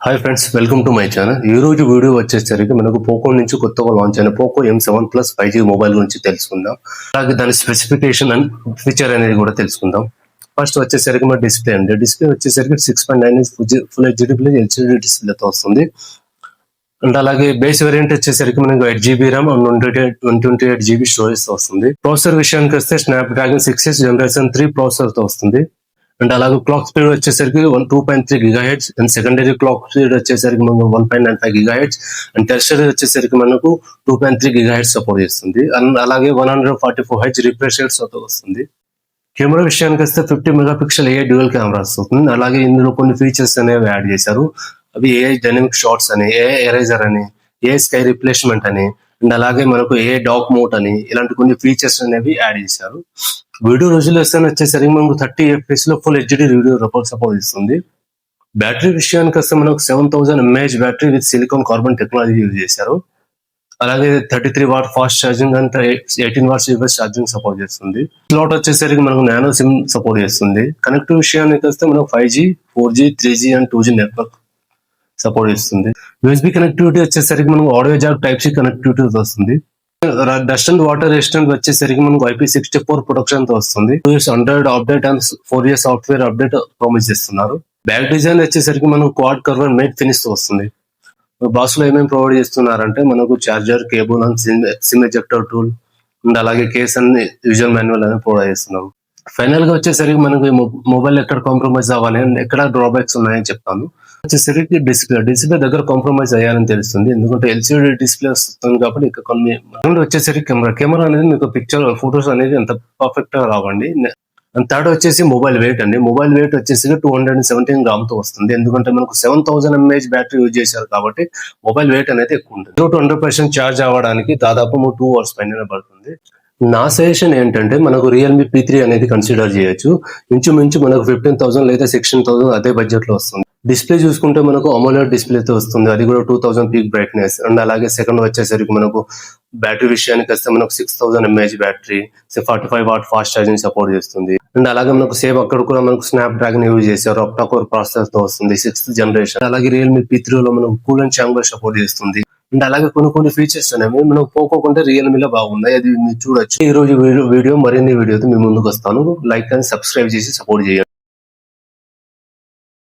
Hi friends, welcome to my channel. ఈ రోజు video వచ్చేసరికి మనకు పోకో నుంచి కొత్తగా లాంచ్ అయిన Poco M7 Plus 5G mobile గురించి తెలుసుకుందాం. అలాగే దాని స్పెసిఫికేషన్ అండ్ ఫీచర్ అనేది కూడా తెలుసుకుందాం. ఫస్ట్ వచ్చేసరికి మన డిస్ప్లే అండి. డిస్ప్లే వచ్చేసరికి 6.9 inch full HD plus LCD డిస్ప్లేతో వస్తుంది. అండ్ అలాగే బేస్ వేరియంట్ వచ్చేసరికి మనకు 8GB RAM and 128GB storage తో వస్తుంది. ప్రాసెసర్ విషయానికి వస్తే స్నాప్డ్రాగన్ 6 జనరేషన్ 3 ప్రాసెసర్ తో వస్తుంది. అండ్ అలాగే క్లాక్ స్పీడ్ వచ్చేసరికి 2.3 GHz and secondary clock speed వచ్చేసరికి మనకు 1.95 GHz అండ్ టెర్షరీ వచ్చేసరికి మనకు 2.3 GHz సపోర్ట్ చేస్తుంది. అండ్ అలాగే 144Hz రిఫ్రెష్ రేట్ తో వస్తుంది. కెమెరా విషయానికి వస్తే 50 మెగాపిక్సెల్ AI డ్యూయల్ కెమెరాస్ వస్తుంది. అలాగే ఇందులో కొన్ని ఫీచర్స్ అనేవి యాడ్ చేశారు. అవి AI డైనమిక్ షాట్స్ అని, AI ఎరేజర్ అని, AI స్కై రిప్లేస్మెంట్ అని, అండ్ అలాగే మనకు AI డాక్ మోడ్ అని ఇలాంటి కొన్ని ఫీచర్స్ అనేవి యాడ్ చేశారు. వీడియో రెజల్యూషన్ వచ్చేసరికి మనకు 30 FPS లో ఫుల్ హెచ్డి వీడియో సపోర్ట్ ఇస్తుంది. బ్యాటరీ విషయానికి వస్తే మనకు 7000 mAh battery with silicon carbon technology use చేశారు. అలాగే 33 watt fast charging and 18 watts US charging support చేస్తుంది. స్లాట్ వచ్చేసరికి మనకు నానో సిమ్ సపోర్ట్ చేస్తుంది. కనెక్టివ్ విషయానికి వస్తే మనకు 5G, 4G, 3G and 2G network support చేస్తుంది. USB కనెక్టివిటీ వచ్చేసరికి మనకు ఆడియో జాక్ టైప్-C కనెక్టివిటీ వస్తుంది. డస్ట్ అండ్ వాటర్ రెసిస్టెంట్ వచ్చేసరికి మనకు IP64 ప్రొటెక్షన్ తో వస్తుంది. 2 years Android update and 4 years software update promise చేస్తున్నారు. బ్యాక్ డిజైన్ వచ్చేసరికి మనకు quad curve and matte finish తో వస్తుంది. బాక్స్ లో ఏమేమి ప్రొవైడ్ చేస్తున్నారంటే మనకు charger, cable and SIM ejector tool and అలాగే కేస్ అండ్ యూజర్ మాన్యువల్ అనేది ప్రొవైడ్ చేస్తున్నాం. ఫైనల్ గా వచ్చేసరికి మనకు మొబైల్ ఎక్కడ కాంప్రమైజ్ అవ్వాలి అండ్ ఎక్కడ డ్రాబ్యాక్స్ ఉన్నాయని చెప్తాను. వచ్చేసరికి డిస్ప్లే దగ్గర కాంప్రమైజ్ అయ్యాలని తెలుస్తుంది. ఎందుకంటే ఎల్సిడి డిస్ప్లే వస్తుంది కాబట్టి ఇక్కడ కొన్ని వచ్చేసరికి కెమెరా అనేది మీకు పిక్చర్ ఫొటోస్ అనేది అంత పర్ఫెక్ట్ గా రావండి. అండ్ థర్డ్ వచ్చేసి మొబైల్ వెయిట్ అండి. మొబైల్ వెయిట్ వచ్చేసి 217 గ్రామ్ తో వస్తుంది. ఎందుకంటే మనకు 7000 mAh బ్యాటరీ యూజ్ చేశారు కాబట్టి మొబైల్ వెయిట్ అనేది ఎక్కువ ఉంటుంది. 100% ఛార్జ్ అవ్వడానికి దాదాపు 2 hours పైన పడుతుంది. నా సజెషన్ ఏంటంటే మనకు రియల్మీ P3 అనేది కన్సిడర్ చేయొచ్చు. ఇంచుమించు మనకు 15,000 లేదా 16,000 అదే బడ్జెట్ లో వస్తుంది. డిస్ప్లే చూసుకుంటే మనకు AMOLED డిస్ప్లేతో వస్తుంది. అది కూడా 2000 పీక్ బ్రైట్నెస్. అండ్ అలాగే సెకండ్ వచ్చేసరికి మనకు బ్యాటరీ విషయానికి వస్తే మనకు 6000 mAh battery, 45 what fast charging support చేస్తుంది. అండ్ అలాగే మనకు సేమ్ అక్కడ కూడా మనకు స్నాప్ డ్రాగన్ యూజ్ చేశారు. ఒక్టా కోర్ ప్రాసెసర్ తో వస్తుంది, 6th జనరేషన్. అలాగే రియల్మీ P3 లో మనకు కూల్ అండ్ ఛాంబర్ సపోర్ట్ చేస్తుంది. అండ్ అలాగే కొన్ని ఫీచర్స్ అనేవి మనకు పోకోకుంటే రియల్మీలో బాగున్నాయి. అది మీరు చూడొచ్చు. ఈ రోజు వీడియో మరిన్ని వీడియోతో మీ ముందుకు వస్తాను. లైక్ అండ్ సబ్స్క్రైబ్ చేసి సపోర్ట్ చేయండి.